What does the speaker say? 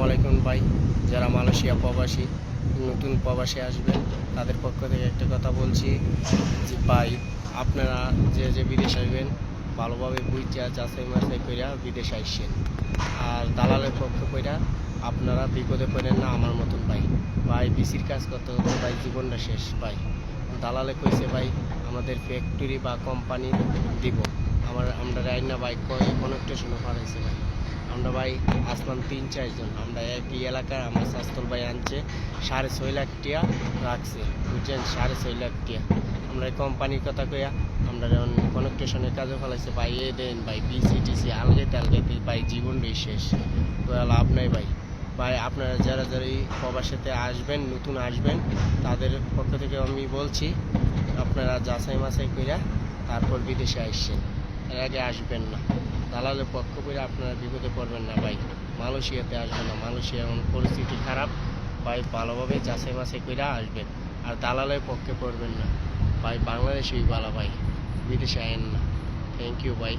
আলাইকুম ভাই। যারা মালয়েশিয়া প্রবাসী, নতুন প্রবাসী আসবেন, তাদের পক্ষ থেকে একটা কথা বলছি যে ভাই, আপনারা যে যে বিদেশ আসবেন ভালোভাবে বুঝা যাচাই মাচাই কইরা বিদেশ আইসেন। আর দালালের পক্ষ কইরা আপনারা বিপদে পড়েন না আমার মতন ভাই। ভাই বিসির কাজ করতে করতে ভাই জীবনটা শেষ ভাই। দালালে কইছে ভাই আমাদের ফ্যাক্টরি বা কোম্পানি দিব, আমরা রাইনা ভাই কনেকটেশনও পাঠাইছে ভাই। আমরা ভাই আসলাম 3-4 জন, আমরা একই এলাকার আমার শাস্তল ভাই আনছে 6.5 লাখ টিয়া রাখছে, বুঝছেন? 6.5 লাখ টিয়া আমরা কোম্পানির কথা কইয়া আমরা যেমন কনেকটেশনের কাজও ফেলাইছে ভাই। এ দেন ভাই বিসিটিসি আলগাইতে আলগাইতে ভাই জীবনটাই শেষ, লাভ নাই ভাই। ভাই আপনারা যারা যারা এই প্রবাসেতে আসবেন, নতুন আসবেন, তাদের পক্ষ থেকে আমি বলছি আপনারা যাচাই মাচাই কইরা তারপর বিদেশে আসছেন, এর আগে আসবেন না। দালালের পক্ষ করে আপনারা বিপদে পড়বেন না ভাই। মালয়েশিয়াতে আসবেন না, মালয়েশিয়ার এখন পরিস্থিতি খারাপ ভাই। ভালোভাবে যাচাই মাচাই করে আসবেন, আর দালালের পক্ষে পড়বেন না ভাই। বাংলাদেশেই ভালো ভাই, বিদেশে আইন না। থ্যাংক ইউ ভাই।